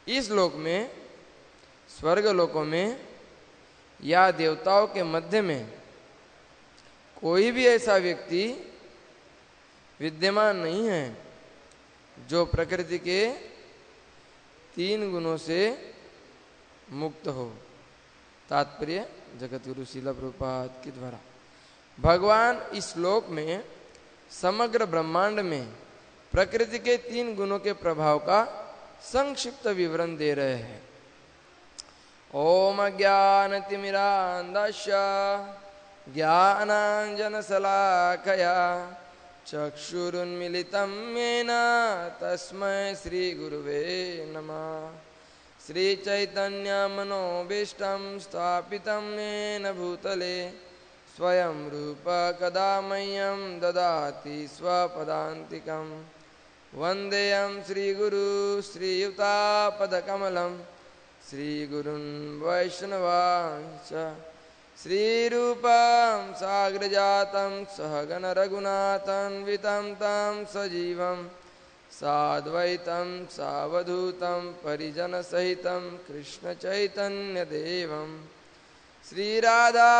इस लोक में, स्वर्ग लोकों में या देवताओं के मध्य में कोई भी ऐसा व्यक्ति विद्यमान नहीं है जो प्रकृति के 3 गुणों से मुक्त हो। तात्पर्य जगतगुरु श्रील प्रभुपाद के द्वारा भगवान इस श्लोक में समग्र ब्रह्मांड में प्रकृति के 3 गुणों के प्रभाव का संक्षिप्त विवरण दे रहे हैं। ओम ज्ञानतिमिरान्धस्य ज्ञानाञ्जनशलाकया चक्षुरुन्मीलितं येन तस्मै श्रीगुरुवे नमः। श्रीचैतन्यमनोभीष्टं स्थापितं येन भूतले स्वयं रूप कदा मह्यं ददाति स्वपदान्तिकं। वन्देऽहं श्रीगुरु श्रीयुतापदकमलं श्रीगुरुन् वैष्णवांश्च। श्रीरूपं साग्रजातं सहगण रघुनाथान्वितं तं सजीवं साद्वैतं सावधूतं परिजनसहितं कृष्णचैतन्यदेवं श्रीराधा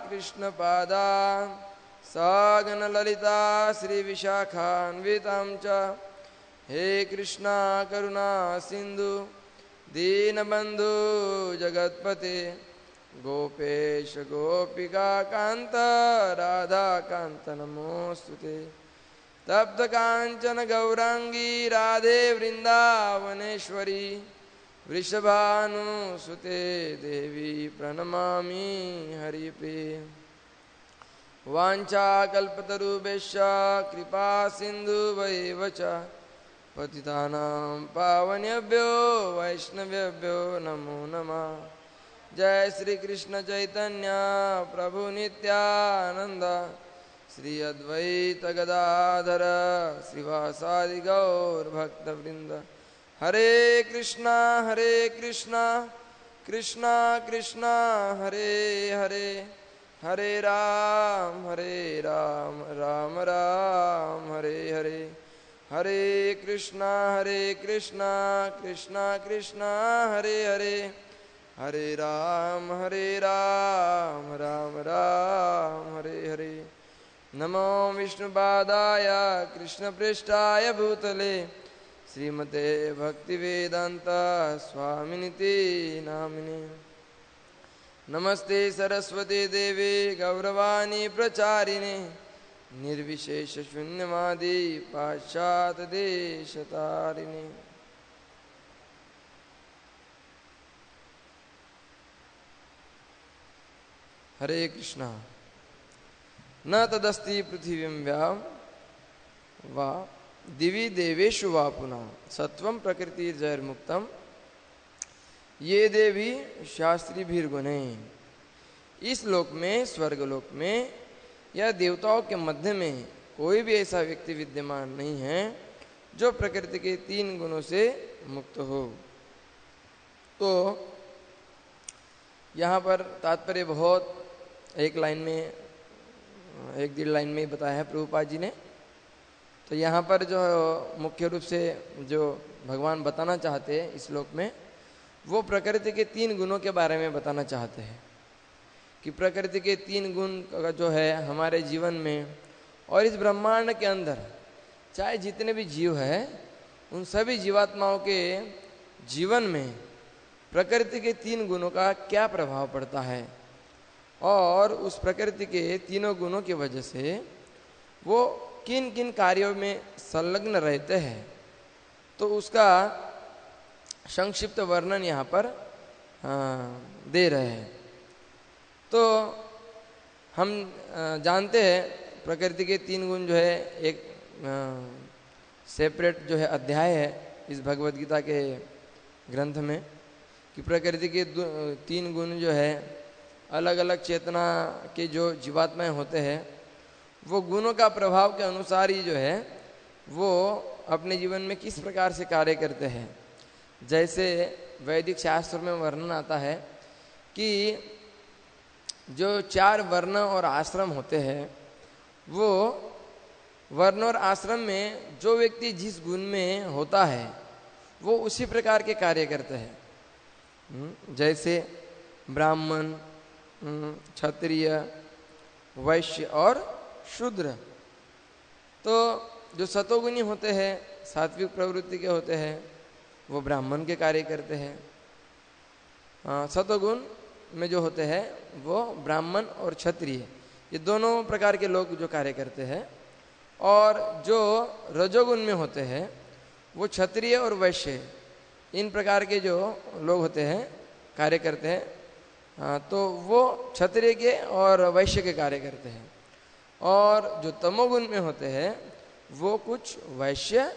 कृष्णपादा सगण ललिता श्रीविशाखान्वितं च। हे कृष्णा करुणा सिंधु दीनबंधु जगत्पते गोपेश गोपिका कांत राधा कांत नमोस्तुते। तप्त कांचन गौरांगी राधे वृंदावनेश्वरी वृषभानुसुते देवी प्रणमामि हरिप्रिये। वाञ्छाकल्पतरुभ्यश्च कृपा सिन्धुभ्येव च पतितानां पावनेभ्यो वैष्णवेभ्यो नमो नमः। जय श्री कृष्ण चैतन्य प्रभु नित्यानंद श्री अद्वैत गदाधर श्रीवासादि गौर भक्तवृंद। हरे कृष्णा कृष्णा कृष्णा हरे हरे हरे राम राम राम हरे हरे। हरे कृष्णा कृष्णा कृष्णा हरे हरे हरे राम राम राम हरे हरे। नमो विष्णुपादाय कृष्णपृष्ठाय भूतले श्रीमते भक्तिवेदांत स्वामिनिति नामिने। नमस्ते सरस्वती देवी गौरवाणी प्रचारिणे निर्विशेष शून्यवादी पाश्चात देशतारिणे। हरे कृष्णा। न तदस्ति पृथिवीं व्याम वा दिवि देवेषु वा पुनः सत्वं प्रकृतिर्जैर्मुक्तम् ये देवी शास्त्रीभिर्गुणे। इस लोक में, स्वर्ग लोक में या देवताओं के मध्य में कोई भी ऐसा व्यक्ति विद्यमान नहीं है जो प्रकृति के 3 गुणों से मुक्त हो। तो यहाँ पर तात्पर्य बहुत एक लाइन में, 1-1.5 लाइन में बताया है प्रभुपाद जी ने। तो यहाँ पर जो मुख्य रूप से जो भगवान बताना चाहते हैं इस श्लोक में, वो प्रकृति के 3 गुणों के बारे में बताना चाहते हैं कि प्रकृति के 3 गुण का जो है हमारे जीवन में और इस ब्रह्मांड के अंदर चाहे जितने भी जीव हैं उन सभी जीवात्माओं के जीवन में प्रकृति के 3 गुणों का क्या प्रभाव पड़ता है और उस प्रकृति के 3 गुणों की वजह से वो किन किन कार्यों में संलग्न रहते हैं। तो उसका संक्षिप्त वर्णन यहाँ पर दे रहे हैं। तो हम जानते हैं प्रकृति के 3 गुण जो है एक सेपरेट जो है अध्याय है इस भगवद गीता के ग्रंथ में कि प्रकृति के 3 गुण जो है अलग अलग चेतना के जो जीवात्माएं होते हैं वो गुणों का प्रभाव के अनुसार ही जो है वो अपने जीवन में किस प्रकार से कार्य करते हैं। जैसे वैदिक शास्त्र में वर्णन आता है कि जो 4 वर्ण और आश्रम होते हैं वो वर्ण और आश्रम में जो व्यक्ति जिस गुण में होता है वो उसी प्रकार के कार्य करते हैं। जैसे ब्राह्मण, क्षत्रिय, वैश्य और शूद्र। तो जो सतोगुणी होते हैं, सात्विक प्रवृत्ति के होते हैं, वो ब्राह्मण के कार्य करते हैं। सतोगुण में जो होते हैं वो ब्राह्मण और क्षत्रिय, ये दोनों प्रकार के लोग जो कार्य करते हैं। और जो रजोगुण में होते हैं वो क्षत्रिय और वैश्य, इन प्रकार के जो लोग होते हैं कार्य करते हैं। तो वो क्षत्रिय के और वैश्य के कार्य करते हैं। और जो तमोगुण में होते हैं वो कुछ वैश्य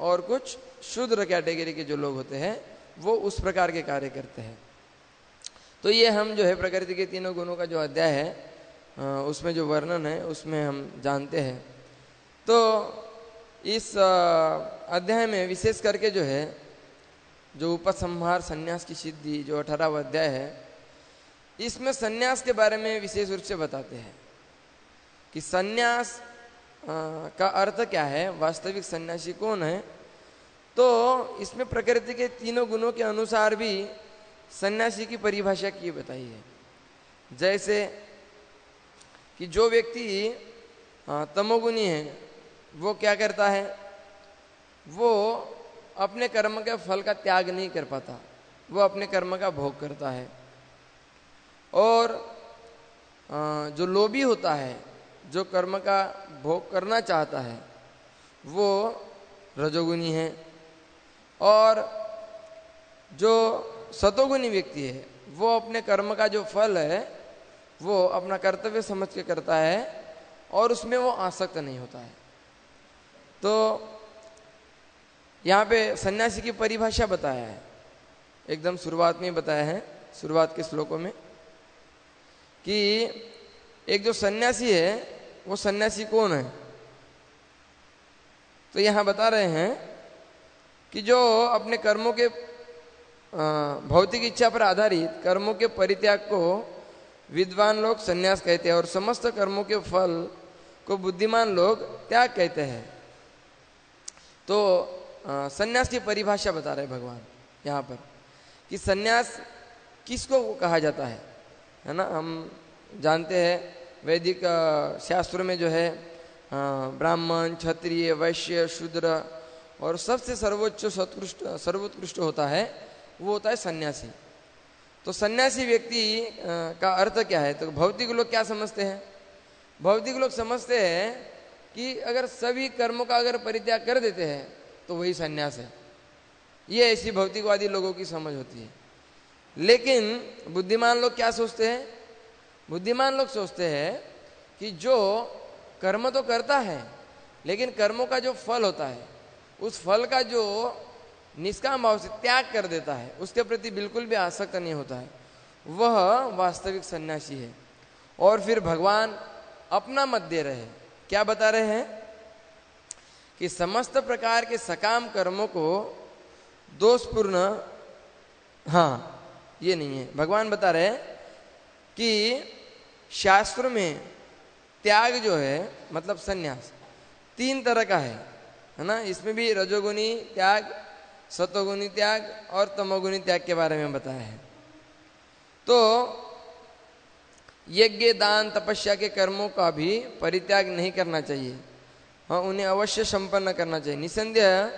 और कुछ शूद्र कैटेगरी के जो लोग होते हैं वो उस प्रकार के कार्य करते हैं। तो ये हम जो है प्रकृति के तीनों गुणों का जो अध्याय है उसमें जो वर्णन है उसमें हम जानते हैं। तो इस अध्याय में विशेष करके जो है जो उपसंहार संन्यास की सिद्धि जो 18वां अध्याय है, इसमें संन्यास के बारे में विशेष रूप से बताते हैं कि संन्यास का अर्थ क्या है, वास्तविक सन्यासी कौन है। तो इसमें प्रकृति के तीनों गुणों के अनुसार भी सन्यासी की परिभाषा की बताई है। जैसे कि जो व्यक्ति तमोगुणी है वो क्या करता है, वो अपने कर्म के फल का त्याग नहीं कर पाता, वो अपने कर्म का भोग करता है। और जो लोभी होता है, जो कर्म का भोग करना चाहता है, वो रजोगुणी है। और जो सतोगुणी व्यक्ति है वो अपने कर्म का जो फल है वो अपना कर्तव्य समझ के करता है और उसमें वो आसक्त नहीं होता है। तो यहाँ पे सन्यासी की परिभाषा बताया है, एकदम शुरुआत में बताया है, शुरुआत के श्लोकों में, कि एक जो सन्यासी है वो सन्यासी कौन है। तो यहाँ बता रहे हैं कि जो अपने कर्मों के भौतिक इच्छा पर आधारित कर्मों के परित्याग को विद्वान लोग सन्यास कहते हैं और समस्त कर्मों के फल को बुद्धिमान लोग त्याग कहते हैं। तो सन्यास की परिभाषा बता रहे भगवान यहाँ पर कि सन्यास किसको कहा जाता है ना। हम जानते हैं वैदिक शास्त्रों में जो है ब्राह्मण, क्षत्रिय, वैश्य, शूद्र और सबसे सर्वोच्च सर्वोत्कृष्ट होता है वो होता है सन्यासी। तो सन्यासी व्यक्ति का अर्थ क्या है, तो भौतिक लोग क्या समझते हैं, भौतिक लोग समझते हैं कि अगर सभी कर्मों का अगर परित्याग कर देते हैं तो वही सन्यास है। ये ऐसी भौतिकवादी लोगों की समझ होती है। लेकिन बुद्धिमान लोग क्या सोचते हैं, बुद्धिमान लोग सोचते हैं कि जो कर्म तो करता है लेकिन कर्मों का जो फल होता है उस फल का जो निष्काम भाव से त्याग कर देता है, उसके प्रति बिल्कुल भी आसक्त नहीं होता है, वह वास्तविक सन्यासी है। और फिर भगवान अपना मत दे रहे हैं, क्या बता रहे हैं कि समस्त प्रकार के सकाम कर्मों को दोषपूर्ण, ये नहीं है। भगवान बता रहे हैं कि शास्त्र में त्याग जो है मतलब सन्यास 3 तरह का है ना। इसमें भी रजोगुणी त्याग, सतोगुणी त्याग और तमोगुणी त्याग के बारे में बताया है। तो यज्ञ, दान, तपस्या के कर्मों का भी परित्याग नहीं करना चाहिए, उन्हें अवश्य संपन्न करना चाहिए। निसंदेह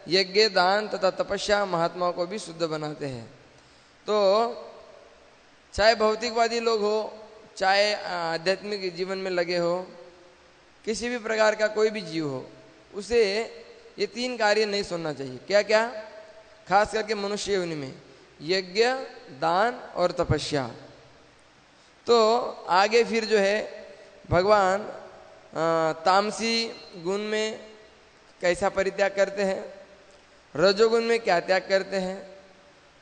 यज्ञ, दान तथा तपस्या महात्माओं को भी शुद्ध बनाते हैं। तो चाहे भौतिकवादी लोग हो, चाहे आध्यात्मिक जीवन में लगे हो, किसी भी प्रकार का कोई भी जीव हो, उसे ये 3 कार्य नहीं सुनना चाहिए। क्या क्या? खास करके मनुष्य योनि में यज्ञ, दान और तपस्या। तो आगे फिर जो है भगवान तामसी गुण में कैसा परित्याग करते हैं, रजोगुण में क्या त्याग करते हैं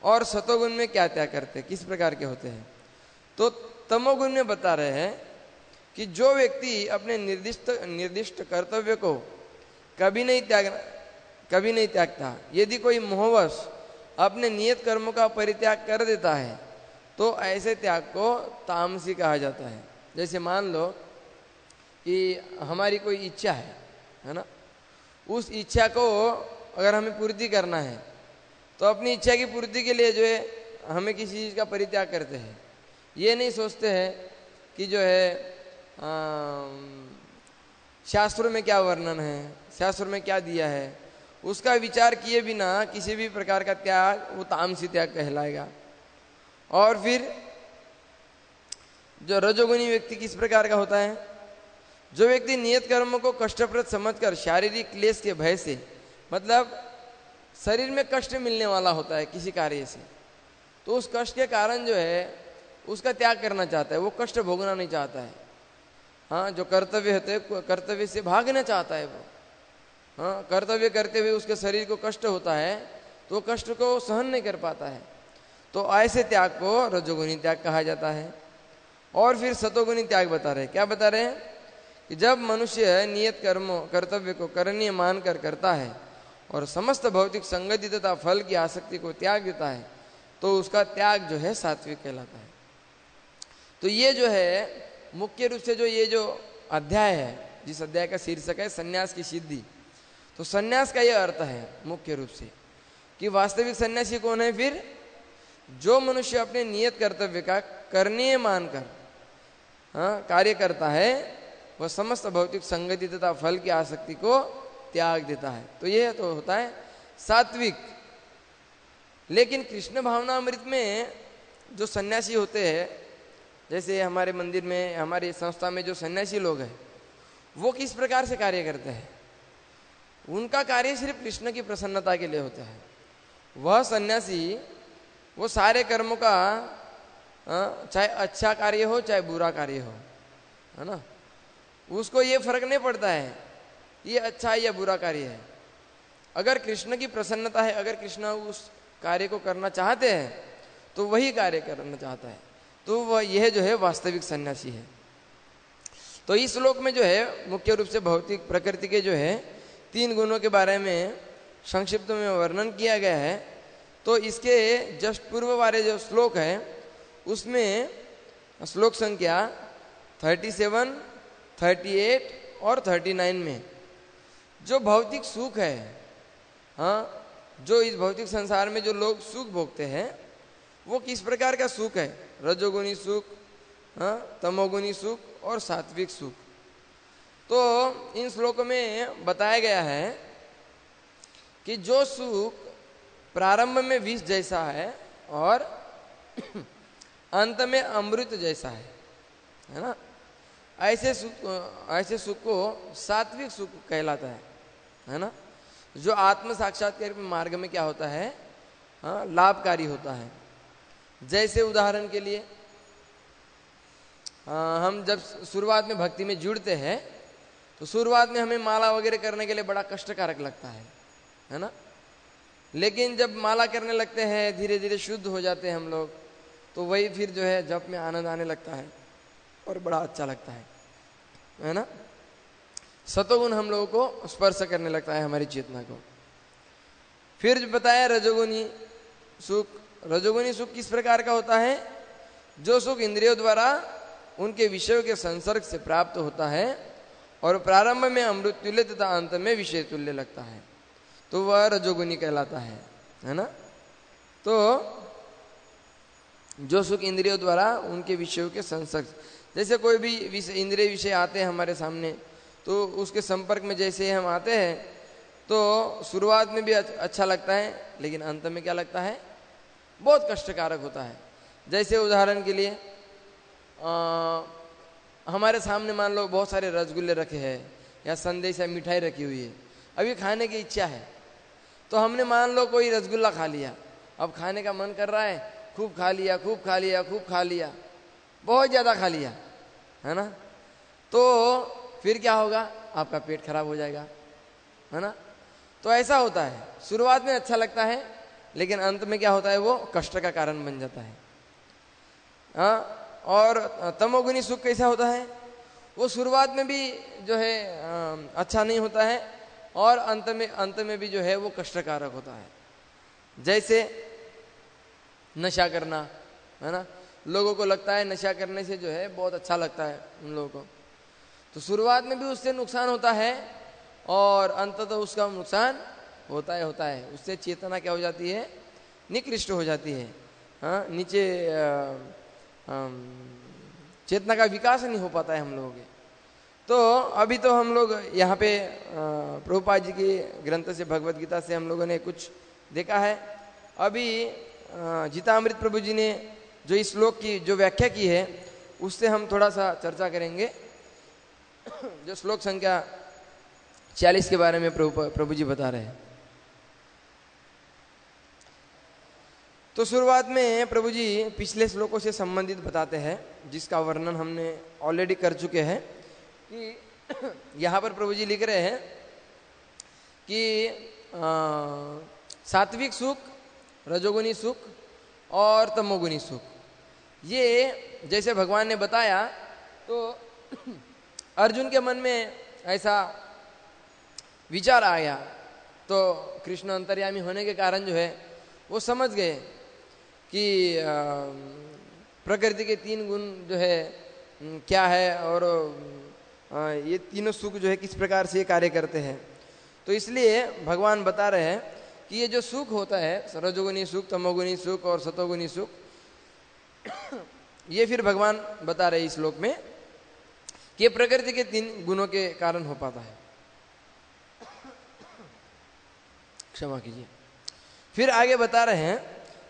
और सतोगुण में क्या त्याग करते हैं, किस प्रकार के होते हैं। तो तमोगुण में बता रहे हैं कि जो व्यक्ति अपने निर्दिष्ट कर्तव्य को कभी नहीं त्यागता, यदि कोई मोहवश अपने नियत कर्मों का परित्याग कर देता है तो ऐसे त्याग को तामसी कहा जाता है। जैसे मान लो कि हमारी कोई इच्छा है ना, उस इच्छा को अगर हमें पूर्ति करना है तो अपनी इच्छा की पूर्ति के लिए जो है हमें किसी चीज़ का परित्याग करते हैं। ये नहीं सोचते हैं कि जो है शास्त्रों में क्या वर्णन है, शास्त्रों में क्या दिया है, उसका विचार किए बिना किसी भी प्रकार का त्याग वो तामसी त्याग कहलाएगा। और फिर जो रजोगुणी व्यक्ति किस प्रकार का होता है, जो व्यक्ति नियत कर्मों को कष्टप्रद समझकर शारीरिक क्लेश के भय से, मतलब शरीर में कष्ट मिलने वाला होता है किसी कार्य से, तो उस कष्ट के कारण जो है उसका त्याग करना चाहता है, वो कष्ट भोगना नहीं चाहता है। हाँ, जो कर्तव्य होते हैं कर्तव्य से भागना चाहता है वो। हाँ, कर्तव्य करते हुए उसके शरीर को कष्ट होता है तो वो कष्ट को सहन नहीं कर पाता है, तो ऐसे त्याग को रजोगुणी त्याग कहा जाता है। और फिर सतोगुणी त्याग बता रहे हैं। क्या बता रहे हैं कि जब मनुष्य नियत कर्मों कर्तव्य को करणीय मानकर करता है और समस्त भौतिक संगति तथा फल की आसक्ति को त्याग देता है तो उसका त्याग जो है सात्विक कहलाता है। तो ये जो है मुख्य रूप से जो ये जो अध्याय है, जिस अध्याय का शीर्षक है सन्यास की सिद्धि, तो सन्यास का ये अर्थ है मुख्य रूप से कि वास्तविक सन्यासी कौन है। फिर जो मनुष्य अपने नियत कर्तव्य का करणीय मानकर कार्य करता है वह समस्त भौतिक संगति तथा फल की आसक्ति को त्याग देता है, तो यह तो होता है सात्विक। लेकिन कृष्ण भावनामृत में जो सन्यासी होते हैं, जैसे हमारे मंदिर में हमारी संस्था में जो सन्यासी लोग हैं वो किस प्रकार से कार्य करते हैं, उनका कार्य सिर्फ कृष्ण की प्रसन्नता के लिए होता है। वह सन्यासी वो सारे कर्मों का चाहे अच्छा कार्य हो चाहे बुरा कार्य हो, है ना, उसको ये फर्क नहीं पड़ता है ये अच्छा है या बुरा कार्य है। अगर कृष्ण की प्रसन्नता है, अगर कृष्ण उस कार्य को करना चाहते हैं तो वही कार्य करना चाहता है, तो वह यह जो है वास्तविक सन्यासी है। तो इस श्लोक में जो है मुख्य रूप से भौतिक प्रकृति के जो है 3 गुणों के बारे में संक्षिप्त में वर्णन किया गया है। तो इसके जस्ट पूर्व वाले जो श्लोक है उसमें श्लोक संख्या 37, 38 और 39 में जो भौतिक सुख है, हाँ, जो इस भौतिक संसार में जो लोग सुख भोगते हैं वो किस प्रकार का सुख है, रजोगुणी सुख, हाँ, तमोगुणी सुख और सात्विक सुख। तो इन श्लोकों में बताया गया है कि जो सुख प्रारंभ में विष जैसा है और अंत में अमृत जैसा है ना, ऐसे सुख को सात्विक सुख कहलाता है ना, जो आत्म साक्षात्कार के मार्ग में क्या होता है, हाँ, लाभकारी होता है। जैसे उदाहरण के लिए हम जब शुरुआत में भक्ति में जुड़ते हैं तो शुरुआत में हमें माला वगैरह करने के लिए बड़ा कष्टकारक लगता है ना, लेकिन जब माला करने लगते हैं धीरे धीरे शुद्ध हो जाते हैं हम लोग, तो वही फिर जो है जप में आनंद आने लगता है और बड़ा अच्छा लगता है ना। सतोगुण हम लोगों को स्पर्श करने लगता है हमारी चेतना को। फिर बताया रजोगुणी सुख। रजोगुणी सुख किस प्रकार का होता है, जो सुख इंद्रियों द्वारा उनके विषयों के संसर्ग से प्राप्त होता है और प्रारंभ में अमृत तुल्य तथा अंत में विषय तुल्य लगता है, तो वह रजोगुणी कहलाता है ना। तो जो सुख इंद्रियों द्वारा उनके विषयों के संसर्ग, जैसे कोई भी इंद्रिय विषय आते हैं हमारे सामने तो उसके संपर्क में जैसे हम आते हैं तो शुरुआत में भी अच्छा लगता है, लेकिन अंत में क्या लगता है, बहुत कष्टकारक होता है। जैसे उदाहरण के लिए हमारे सामने मान लो बहुत सारे रसगुल्ले रखे हैं या संदेश या मिठाई रखी हुई है, अभी खाने की इच्छा है तो हमने मान लो कोई रसगुल्ला खा लिया, अब खाने का मन कर रहा है, खूब खा लिया खूब खा लिया खूब खा लिया, बहुत ज़्यादा खा लिया, है ना, तो फिर क्या होगा, आपका पेट खराब हो जाएगा, है ना। तो ऐसा होता है, शुरुआत में अच्छा लगता है लेकिन अंत में क्या होता है, वो कष्ट का कारण बन जाता है। हाँ, और तमोगुणी सुख कैसा होता है, वो शुरुआत में भी जो है अच्छा नहीं होता है और अंत में भी जो है वो कष्टकारक होता है। जैसे नशा करना, है ना, लोगों को लगता है नशा करने से जो है बहुत अच्छा लगता है उन लोगों को, तो शुरुआत में भी उससे नुकसान होता है और अंततः उसका नुकसान होता है। उससे चेतना क्या हो जाती है, निकृष्ट हो जाती है। हाँ, नीचे चेतना का विकास नहीं हो पाता है हम लोगों के। तो अभी तो हम लोग यहाँ पे प्रभुपाद जी के ग्रंथ से, भगवत गीता से हम लोगों ने कुछ देखा है। अभी गीतामृत प्रभु जी ने जो इस श्लोक की जो व्याख्या की है उससे हम थोड़ा सा चर्चा करेंगे। जो श्लोक संख्या 40 के बारे में प्रभु जी बता रहे हैं। तो शुरुआत में प्रभु जी पिछले श्लोकों से संबंधित बताते हैं, जिसका वर्णन हमने ऑलरेडी कर चुके हैं। कि यहाँ पर प्रभु जी लिख रहे हैं कि सात्विक सुख, रजोगुणी सुख और तमोगुणी सुख, ये जैसे भगवान ने बताया तो अर्जुन के मन में ऐसा विचार आया। तो कृष्ण अंतर्यामी होने के कारण जो है वो समझ गए कि प्रकृति के 3 गुण जो है क्या है और ये तीनों सुख जो है किस प्रकार से कार्य करते हैं। तो इसलिए भगवान बता रहे हैं कि ये जो सुख होता है, रजोगुणी सुख, तमोगुणी सुख और सतोगुणी सुख, ये फिर भगवान बता रहे इस श्लोक में कि ये प्रकृति के 3 गुणों के कारण हो पाता है। क्षमा कीजिए। फिर आगे बता रहे हैं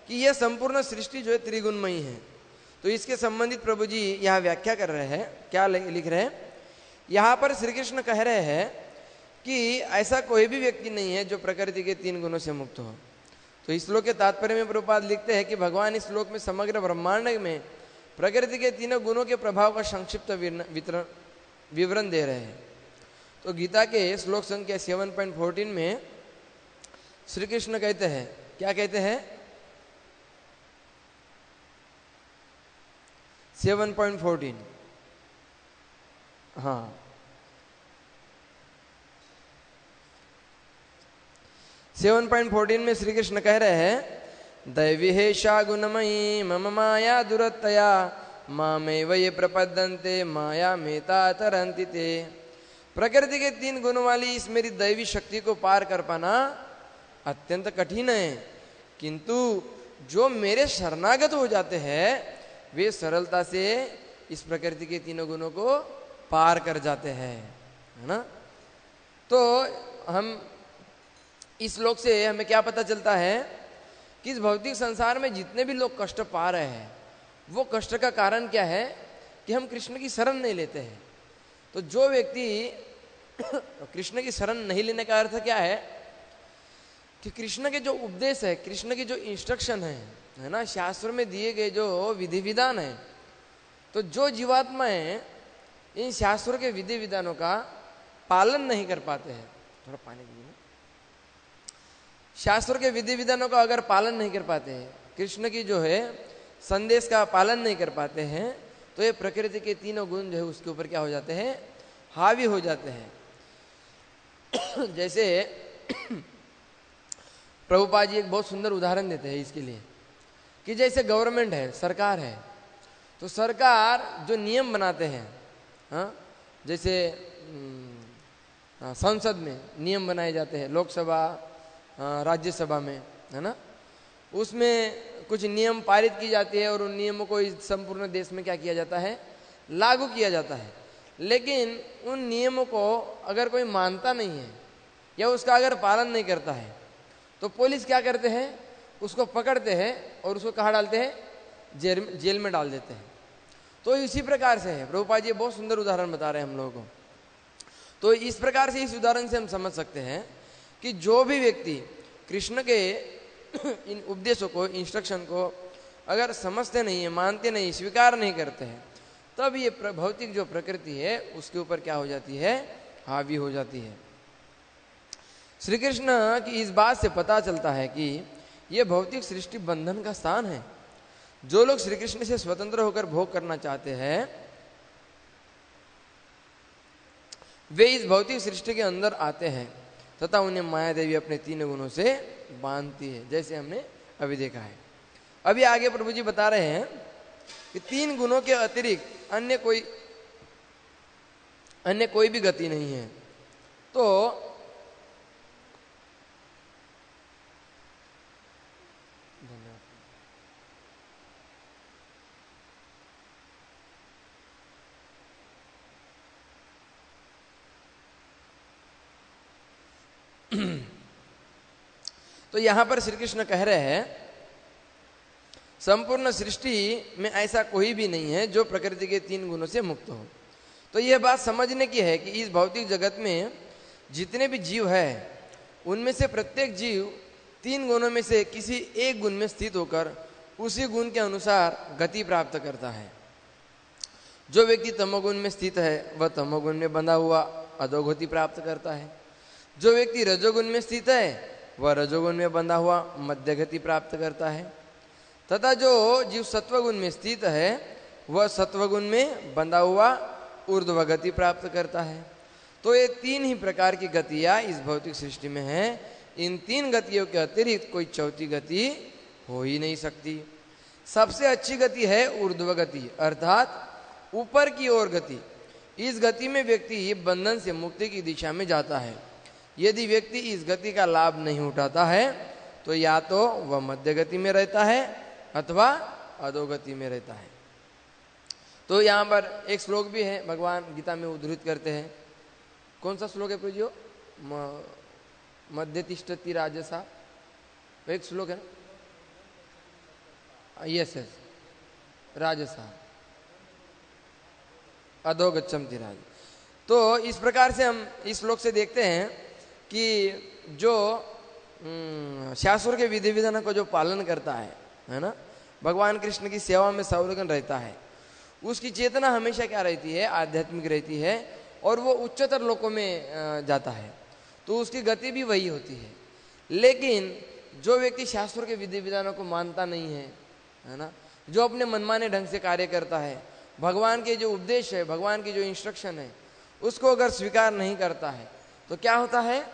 कि यह संपूर्ण सृष्टि जो है त्रिगुणमयी है। तो इसके संबंधित प्रभु जी यहाँ व्याख्या कर रहे हैं। क्या लिख रहे हैं यहाँ पर? श्री कृष्ण कह रहे हैं कि ऐसा कोई भी व्यक्ति नहीं है जो प्रकृति के 3 गुणों से मुक्त हो। तो इस श्लोक के तात्पर्य में प्रभुपाद लिखते हैं कि भगवान इस श्लोक में समग्र ब्रह्मांड में प्रकृति के 3 गुणों के प्रभाव का संक्षिप्त विवरण दे रहे हैं। तो गीता के श्लोक संख्या 7.14 में श्री कृष्ण कहते हैं, क्या कहते हैं? 7.14, हाँ, 7.14 में श्री कृष्ण कह रहे हैं, दैविहेशा गुणमयी मम माया दुरत्तया मामेव ये प्रपद्यन्ते माया मेता तरन्ति ते। प्रकृति के 3 गुण वाली इस मेरी दैवी शक्ति को पार कर पाना अत्यंत कठिन है, किंतु जो मेरे शरणागत हो जाते हैं वे सरलता से इस प्रकृति के 3 गुणों को पार कर जाते हैं, है ना। तो हम इस श्लोक से हमें क्या पता चलता है कि इस भौतिक संसार में जितने भी लोग कष्ट पा रहे हैं वो कष्ट का कारण क्या है कि हम कृष्ण की शरण नहीं लेते हैं। तो जो व्यक्ति कृष्ण की शरण नहीं लेने का अर्थ क्या है कि कृष्ण के जो उपदेश है, कृष्ण की जो इंस्ट्रक्शन है ना, शास्त्र में दिए गए जो विधि विधान है, तो जो जीवात्माएं इन शास्त्रों के विधि विधानों का पालन नहीं कर पाते हैं, थोड़ा पानी दीजिए, शास्त्रों के विधि विधानों का अगर पालन नहीं कर पाते हैं, कृष्ण की जो है संदेश का पालन नहीं कर पाते हैं, तो ये प्रकृति के 3 गुण जो है उसके ऊपर क्या हो जाते हैं? हावी हो जाते हैं। जैसे प्रभुपाद जी एक बहुत सुंदर उदाहरण देते हैं इसके लिए कि जैसे गवर्नमेंट है, सरकार है, तो सरकार जो नियम बनाते हैं, हाँ, जैसे संसद में नियम बनाए जाते हैं, लोकसभा राज्यसभा में, है ना, उसमें कुछ नियम पारित की जाती है और उन नियमों को इस संपूर्ण देश में क्या किया जाता है? लागू किया जाता है। लेकिन उन नियमों को अगर कोई मानता नहीं है या उसका अगर पालन नहीं करता है तो पुलिस क्या करते हैं? उसको पकड़ते हैं और उसको कहाँ डालते हैं? जेल में डाल देते हैं। तो इसी प्रकार से है, प्रभुपाद जी बहुत सुंदर उदाहरण बता रहे हैं हम लोगों को। तो इस प्रकार से, इस उदाहरण से हम समझ सकते हैं कि जो भी व्यक्ति कृष्ण के इन उपदेशों को, इंस्ट्रक्शन को अगर समझते नहीं है, मानते नहीं, स्वीकार नहीं करते हैं, तब ये भौतिक जो प्रकृति है उसके ऊपर क्या हो जाती है? हावी हो जाती है। श्री कृष्ण की इस बात से पता चलता है कि यह भौतिक सृष्टि बंधन का स्थान है। जो लोग श्री कृष्ण से स्वतंत्र होकर भोग करना चाहते हैं वे इस भौतिक सृष्टि के अंदर आते हैं तथा उन्हें माया देवी अपने 3 गुणों से बांधती है, जैसे हमने अभी देखा है। अभी आगे प्रभु जी बता रहे हैं कि 3 गुणों के अतिरिक्त अन्य कोई भी गति नहीं है। तो तो यहां पर श्री कृष्ण कह रहे हैं संपूर्ण सृष्टि में ऐसा कोई भी नहीं है जो प्रकृति के 3 गुणों से मुक्त हो। तो यह बात समझने की है कि इस भौतिक जगत में जितने भी जीव है उनमें से प्रत्येक जीव 3 गुणों में से किसी एक गुण में स्थित होकर उसी गुण के अनुसार गति प्राप्त करता है। जो व्यक्ति तमोगुण में स्थित है वह तमोगुण में बंधा हुआ अधोगति प्राप्त करता है। जो व्यक्ति रजोगुण में स्थित है वह रजोगुण में बंधा हुआ मध्य गति प्राप्त करता है तथा जो जीव सत्वगुण में स्थित है वह सत्वगुण में बंधा हुआ ऊर्ध्व गति प्राप्त करता है। तो ये 3 ही प्रकार की गतियां इस भौतिक सृष्टि में है। इन 3 गतियों के अतिरिक्त कोई चौथी गति हो ही नहीं सकती। सबसे अच्छी गति है ऊर्ध्व गति अर्थात ऊपर की ओर गति। इस गति में व्यक्ति बंधन से मुक्ति की दिशा में जाता है। यदि व्यक्ति इस गति का लाभ नहीं उठाता है तो या तो वह मध्य गति में रहता है अथवा अधोगति में रहता है। तो यहाँ पर एक श्लोक भी है, भगवान गीता में उद्धृत करते हैं। कौन सा श्लोक है प्रभु? मध्य तिष्ठति राजसा, एक श्लोक है ना? यस यस, राजसा अधोगच्छन्ति राज। तो इस प्रकार से हम इस श्लोक से देखते हैं कि जो शास्त्रों के विधि विधानों को जो पालन करता है ना, भगवान कृष्ण की सेवा में संलग्न रहता है, उसकी चेतना हमेशा क्या रहती है? आध्यात्मिक रहती है और वो उच्चतर लोकों में जाता है। तो उसकी गति भी वही होती है। लेकिन जो व्यक्ति शास्त्रों के विधि विधानों को मानता नहीं है ना, जो अपने मनमाने ढंग से कार्य करता है, भगवान के जो उपदेश है, भगवान की जो इंस्ट्रक्शन है, उसको अगर स्वीकार नहीं करता है तो क्या होता है?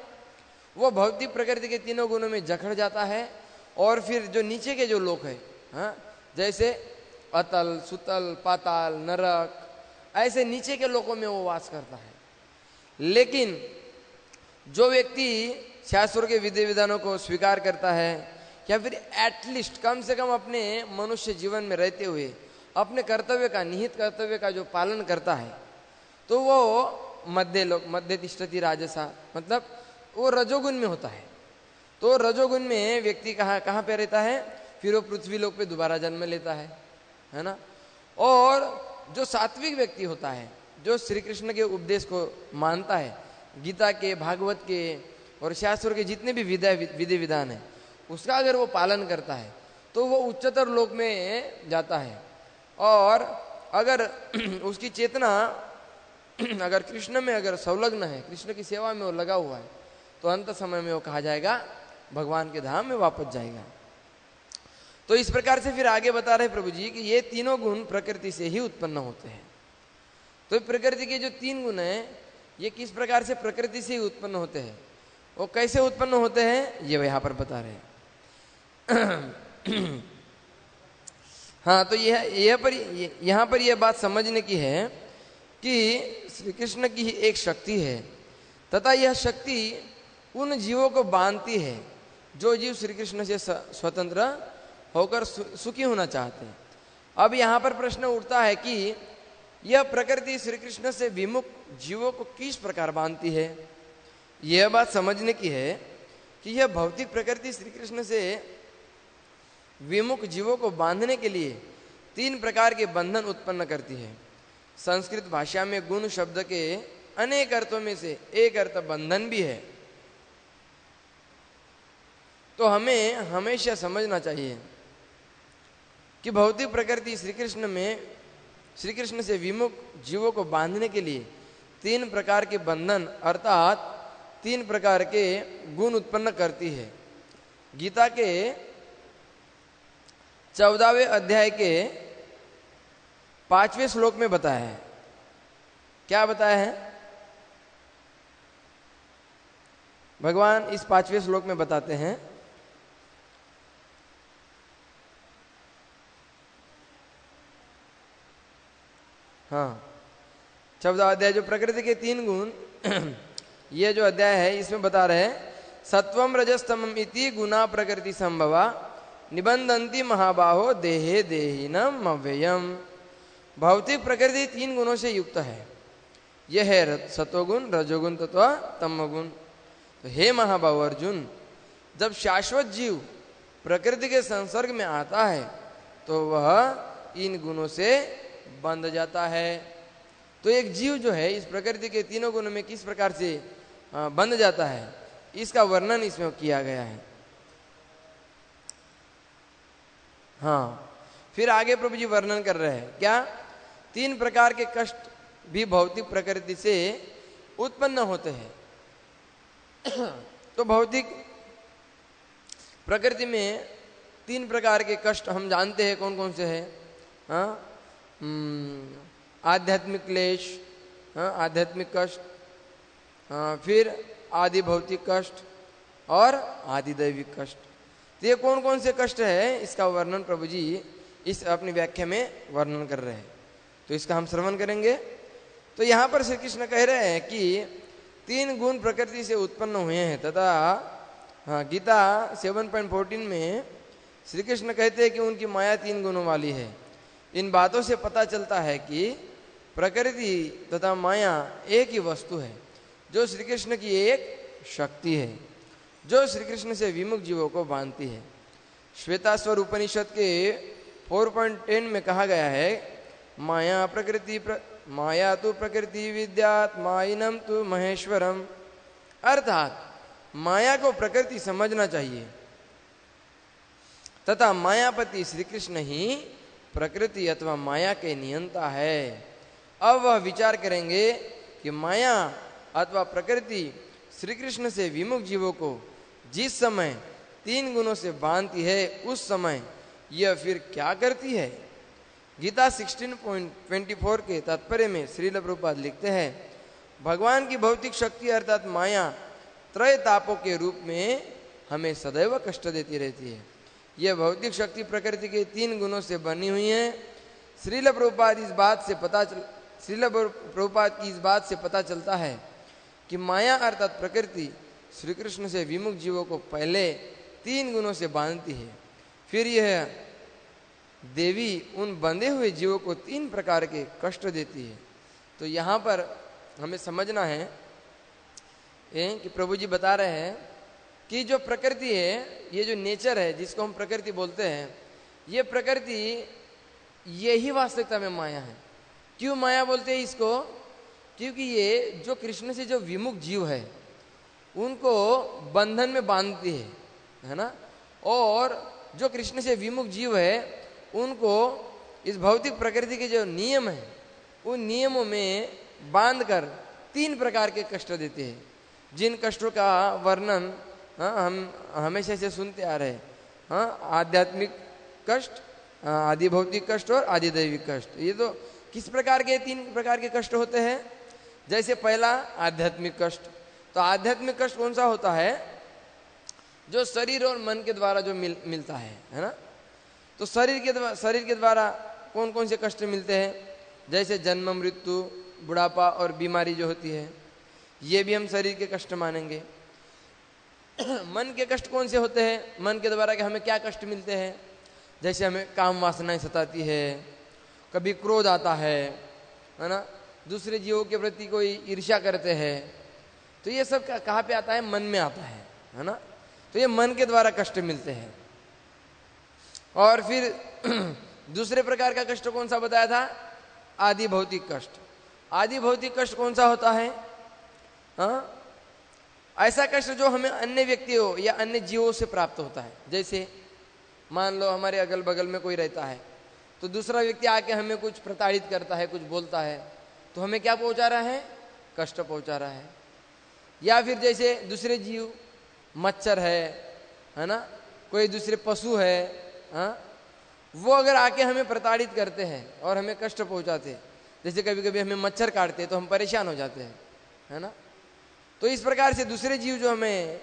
वो भौतिक प्रकृति के 3 गुणों में जकड़ जाता है और फिर जो नीचे के जो लोक है, हाँ, जैसे अतल, सुतल, पाताल, नरक, ऐसे नीचे के लोकों में वो वास करता है। लेकिन जो व्यक्ति शास्त्रों के विधि विधानों को स्वीकार करता है या फिर एटलीस्ट कम से कम अपने मनुष्य जीवन में रहते हुए अपने कर्तव्य का, निहित कर्तव्य का जो पालन करता है, तो वो मध्य तिष्ठति राजसा, मतलब वो रजोगुण में होता है। तो रजोगुण में व्यक्ति कहाँ पे रहता है? फिर वो पृथ्वी लोक पे दोबारा जन्म लेता है ना। और जो सात्विक व्यक्ति होता है, जो श्री कृष्ण के उपदेश को मानता है, गीता के, भागवत के और शास्त्रों के जितने भी विधि विधान है, उसका अगर वो पालन करता है तो वो उच्चतर लोक में जाता है। और अगर उसकी चेतना अगर कृष्ण में अगर संलग्न है, कृष्ण की सेवा में वो लगा हुआ है, तो अंत समय में वो कहा जाएगा भगवान के धाम में वापस जाएगा। तो इस प्रकार से फिर आगे बता रहे प्रभु जी कि ये 3 गुण प्रकृति से ही उत्पन्न होते हैं। तो प्रकृति के जो 3 गुण हैं ये किस प्रकार से प्रकृति से ही उत्पन्न होते हैं, वो कैसे उत्पन्न होते हैं, ये यहाँ पर बता रहे हैं। हाँ, तो यहाँ पर यह बात समझने की है कि श्री कृष्ण की ही एक शक्ति है तथा यह शक्ति उन जीवों को बांधती है जो जीव श्री कृष्ण से स्वतंत्र होकर सुखी होना चाहते हैं। अब यहाँ पर प्रश्न उठता है कि यह प्रकृति श्री कृष्ण से विमुख जीवों को किस प्रकार बांधती है। यह बात समझने की है कि यह भौतिक प्रकृति श्री कृष्ण से विमुख जीवों को बांधने के लिए 3 प्रकार के बंधन उत्पन्न करती है। संस्कृत भाषा में गुण शब्द के अनेक अर्थों में से एक अर्थ बंधन भी है। तो हमें हमेशा समझना चाहिए कि भौतिक प्रकृति श्री कृष्ण से विमुख जीवों को बांधने के लिए 3 प्रकार के बंधन अर्थात 3 प्रकार के गुण उत्पन्न करती है। गीता के 14वें अध्याय के 5वें श्लोक में बताया है। क्या बताया है? भगवान इस 5वें श्लोक में बताते हैं, हाँ, 14वां अध्याय जो प्रकृति के 3 गुण ये जो अध्याय है इसमें बता रहे हैं, सत्वम रजस्तमम इति गुणा प्रकृति संभवा निबंधन्ति महाबाहो देहे देहिनम अव्ययम। भौतिक प्रकृति 3 गुणों से युक्त है। यह है सतोगुण, रजोगुण तथा तमोगुण। तो हे महाबाहु अर्जुन, जब शाश्वत जीव प्रकृति के संसर्ग में आता है तो वह इन गुणों से बंध जाता है। तो एक जीव जो है इस प्रकृति के तीनों गुणों में किस प्रकार से बंध जाता है, इसका वर्णन इसमें किया गया है। हाँ, फिर आगे प्रभु जी वर्णन कर रहे हैं क्या, 3 प्रकार के कष्ट भी भौतिक प्रकृति से उत्पन्न होते हैं। तो भौतिक प्रकृति में 3 प्रकार के कष्ट हम जानते हैं कौन कौन से हैं। हाँ, आध्यात्मिक क्लेश, हाँ, आध्यात्मिक कष्ट, हाँ, फिर आदि भौतिक कष्ट और आदि दैविक कष्ट। तो ये कौन कौन से कष्ट है, इसका वर्णन प्रभु जी इस अपनी व्याख्या में वर्णन कर रहे हैं। तो इसका हम श्रवण करेंगे। तो यहाँ पर श्री कृष्ण कह रहे हैं कि 3 गुण प्रकृति से उत्पन्न हुए हैं तथा हाँ, गीता 7.14 में श्री कृष्ण कहते हैं कि उनकी माया 3 गुणों वाली है। इन बातों से पता चलता है कि प्रकृति तथा माया एक ही वस्तु है, जो श्री कृष्ण की एक शक्ति है, जो श्री कृष्ण से विमुख जीवों को बांधती है। श्वेतास्वर उपनिषद के 4.10 में कहा गया है, माया तो प्रकृति विद्यात माइनम तो महेश्वरम। अर्थात माया को प्रकृति समझना चाहिए तथा मायापति श्री कृष्ण ही प्रकृति अथवा माया के नियंता है। अब वह विचार करेंगे कि माया अथवा प्रकृति श्री कृष्ण से विमुख जीवों को जिस समय 3 गुणों से बांधती है, उस समय यह फिर क्या करती है। गीता 16.24 के तात्पर्य में श्रील प्रभुपाद लिखते हैं, भगवान की भौतिक शक्ति अर्थात माया त्रय तापों के रूप में हमें सदैव कष्ट देती रहती है। यह भौतिक शक्ति प्रकृति के 3 गुणों से बनी हुई है। श्रील प्रभुपाद की इस बात से पता चलता है कि माया अर्थात प्रकृति श्री कृष्ण से विमुख जीवों को पहले 3 गुणों से बांधती है, फिर यह देवी उन बंधे हुए जीवों को 3 प्रकार के कष्ट देती है। तो यहाँ पर हमें समझना है कि प्रभु जी बता रहे हैं कि जो प्रकृति है, ये जो नेचर है जिसको हम प्रकृति बोलते हैं, ये प्रकृति यही वास्तविकता में माया है। क्यों माया बोलते हैं इसको? क्योंकि ये जो कृष्ण से जो विमुख जीव है उनको बंधन में बांधती है ना, और जो कृष्ण से विमुख जीव है उनको इस भौतिक प्रकृति के जो नियम है उन नियमों में बांधकर 3 प्रकार के कष्ट देते हैं, जिन कष्टों का वर्णन हम हमेशा से सुनते आ रहे हैं। हाँ, आध्यात्मिक कष्ट, आदि भौतिक कष्ट और आदि दैविक कष्ट। ये तो किस प्रकार के 3 प्रकार के कष्ट होते हैं। जैसे पहला आध्यात्मिक कष्ट। तो आध्यात्मिक कष्ट कौन सा होता है? जो शरीर और मन के द्वारा जो मिलता है ना। तो शरीर के द्वारा कौन कौन से कष्ट मिलते हैं? जैसे जन्म, मृत्यु, बुढ़ापा और बीमारी जो होती है, ये भी हम शरीर के कष्ट मानेंगे। मन के कष्ट कौन से होते हैं? मन के द्वारा कि हमें क्या कष्ट मिलते हैं? जैसे हमें काम वासनाएं सताती है, कभी क्रोध आता है ना, दूसरे जीवों के प्रति कोई ईर्ष्या करते हैं। तो ये सब कहाँ पे आता है? मन में आता है ना। तो ये मन के द्वारा कष्ट मिलते हैं। और फिर दूसरे प्रकार का कष्ट कौन सा बताया था? आदि भौतिक कष्ट। आदि भौतिक कष्ट कौन सा होता है? हाँ, ऐसा कष्ट जो हमें अन्य व्यक्तियों या अन्य जीवों से प्राप्त होता है। जैसे मान लो हमारे अगल बगल में कोई रहता है, तो दूसरा व्यक्ति आके हमें कुछ प्रताड़ित करता है, कुछ बोलता है, तो हमें क्या पहुंचा रहा है? कष्ट पहुंचा रहा है। या फिर जैसे दूसरे जीव, मच्छर है ना, कोई दूसरे पशु है, हाँ, वो अगर आके हमें प्रताड़ित करते हैं और हमें कष्ट पहुंचाते हैं, जैसे कभी कभी हमें मच्छर काटते हैं तो हम परेशान हो जाते हैं, है ना। तो इस प्रकार से दूसरे जीव जो हमें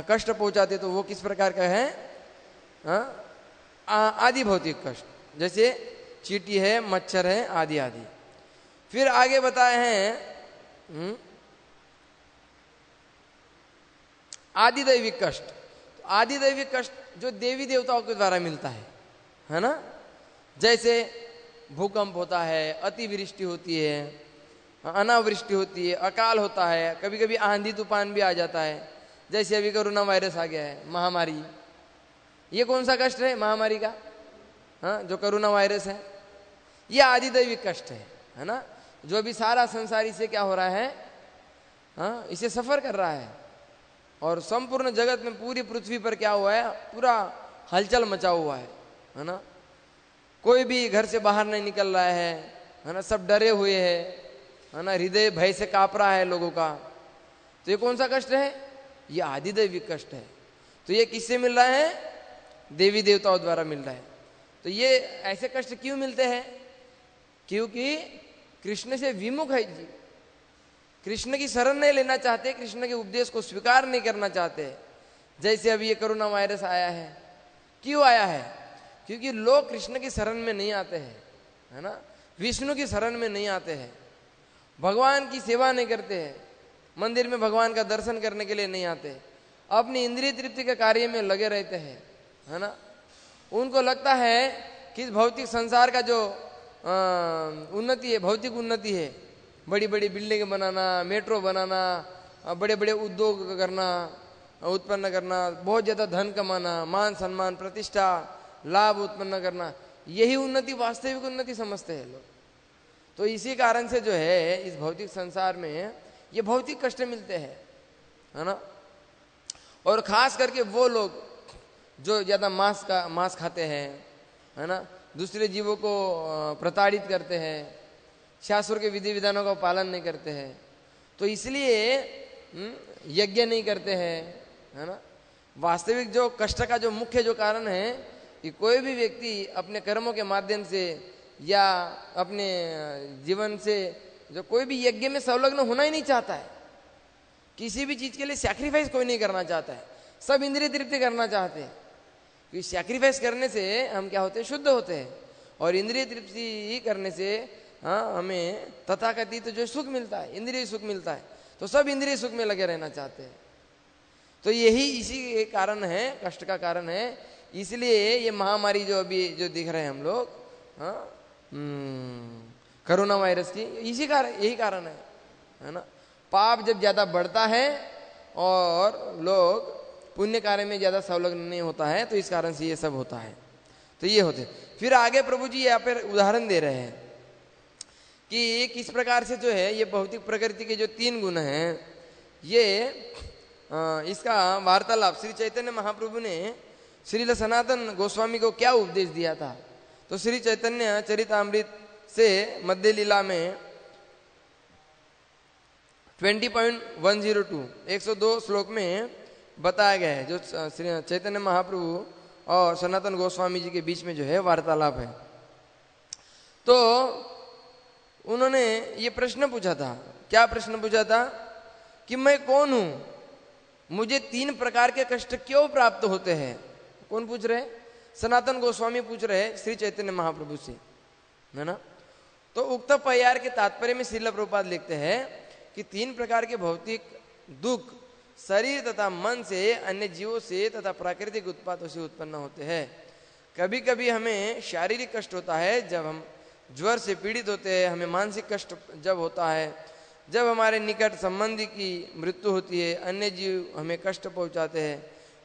कष्ट पहुंचाते तो वो किस प्रकार का है? आदि भौतिक कष्ट। जैसे चींटी है, मच्छर है, आदि आदि। फिर आगे बताए हैं आदि दैविक कष्ट। तो आदि दैविक कष्ट जो देवी देवताओं के द्वारा मिलता है ना। जैसे भूकंप होता है, अतिवृष्टि होती है, अनावृष्टि होती है, अकाल होता है, कभी कभी आंधी तूफान भी आ जाता है। जैसे अभी कोरोना वायरस आ गया है, महामारी, ये कौन सा कष्ट है महामारी का? हाँ, जो कोरोना वायरस है, ये आदिदैविक कष्ट है ना, जो अभी सारा संसार इसे क्या हो रहा है, हाँ, इसे सफर कर रहा है। और संपूर्ण जगत में, पूरी पृथ्वी पर क्या हुआ है, पूरा हलचल मचा हुआ है ना। कोई भी घर से बाहर नहीं निकल रहा है ना, सब डरे हुए है ना, हृदय भय से कांप रहा है लोगों का। तो ये कौन सा कष्ट है? ये आदिदैविक कष्ट है। तो ये किससे मिल रहा है? देवी देवताओं द्वारा मिल रहा है। तो ये ऐसे कष्ट क्यों मिलते हैं? क्योंकि कृष्ण से विमुख है जी, कृष्ण की शरण नहीं लेना चाहते, कृष्ण के उपदेश को स्वीकार नहीं करना चाहते। जैसे अभी ये कोरोना वायरस आया है, क्यों आया है? क्योंकि लोग कृष्ण की शरण में नहीं आते हैं, है ना, विष्णु की शरण में नहीं आते हैं, भगवान की सेवा नहीं करते हैं, मंदिर में भगवान का दर्शन करने के लिए नहीं आते, अपनी इंद्रिय तृप्ति के कार्य में लगे रहते हैं, है ना। उनको लगता है कि इस भौतिक संसार का जो उन्नति है, भौतिक उन्नति है, बड़ी बड़ी बिल्डिंग बनाना, मेट्रो बनाना, बड़े बड़े उद्योग करना, उत्पन्न करना, बहुत ज़्यादा धन कमाना, मान सम्मान प्रतिष्ठा लाभ उत्पन्न करना, यही उन्नति, वास्तविक उन्नति समझते हैं लोग। तो इसी कारण से जो है इस भौतिक संसार में ये भौतिक कष्ट मिलते हैं, है ना। और खास करके वो लोग जो ज़्यादा मांस खाते हैं, है ना, दूसरे जीवों को प्रताड़ित करते हैं, शास्त्रों के विधि विधानों का पालन नहीं करते हैं, तो इसलिए यज्ञ नहीं करते हैं, है ना। वास्तविक जो कष्ट का जो मुख्य जो कारण है कि कोई भी व्यक्ति अपने कर्मों के माध्यम से या अपने जीवन से जो कोई भी यज्ञ में संलग्न होना ही नहीं चाहता है, किसी भी चीज़ के लिए सैक्रिफाइस कोई नहीं करना चाहता है, सब इंद्रिय तृप्ति करना चाहते हैं। क्योंकि सैक्रिफाइस करने से हम क्या होते हैं, शुद्ध होते हैं, और इंद्रिय तृप्ति करने से हाँ हमें तथाकथित जो सुख मिलता है, इंद्रिय सुख मिलता है, तो सब इंद्रिय सुख में लगे रहना चाहते हैं। तो यही इसी कारण है, कष्ट का कारण है। इसलिए ये महामारी जो अभी जो दिख रहे हैं हम लोग, हाँ, कोरोना वायरस की, इसी कारण, यही कारण है ना। पाप जब ज्यादा बढ़ता है और लोग पुण्य कार्य में ज्यादा संलग्न नहीं होता है, तो इस कारण से ये सब होता है। तो ये होते। फिर आगे प्रभु जी यहाँ पर उदाहरण दे रहे हैं कि किस प्रकार से जो है ये भौतिक प्रकृति के जो 3 गुण हैं, ये इसका वार्तालाप श्री चैतन्य महाप्रभु ने श्रील सनातन गोस्वामी को क्या उपदेश दिया था। तो श्री चैतन्य चरितामृत से मध्य लीला में 20.102 102 श्लोक में बताया गया है, जो श्री चैतन्य महाप्रभु और सनातन गोस्वामी जी के बीच में जो है वार्तालाप है। तो उन्होंने ये प्रश्न पूछा था, क्या प्रश्न पूछा था कि मैं कौन हूं, मुझे 3 प्रकार के कष्ट क्यों प्राप्त होते हैं। कौन पूछ रहे? सनातन गोस्वामी पूछ रहे हैं श्री चैतन्य महाप्रभु से, है ना। तो उक्त पयार के तात्पर्य में श्रील प्रभुपाद लिखते हैं कि 3 प्रकार के भौतिक दुख शरीर तथा मन से, अन्य जीवों से तथा प्राकृतिक उत्पादों से उत्पन्न होते हैं। कभी कभी हमें शारीरिक कष्ट होता है जब हम ज्वर से पीड़ित होते हैं, हमें मानसिक कष्ट जब होता है जब हमारे निकट संबंधी की मृत्यु होती है, अन्य जीव हमें कष्ट पहुंचाते हैं,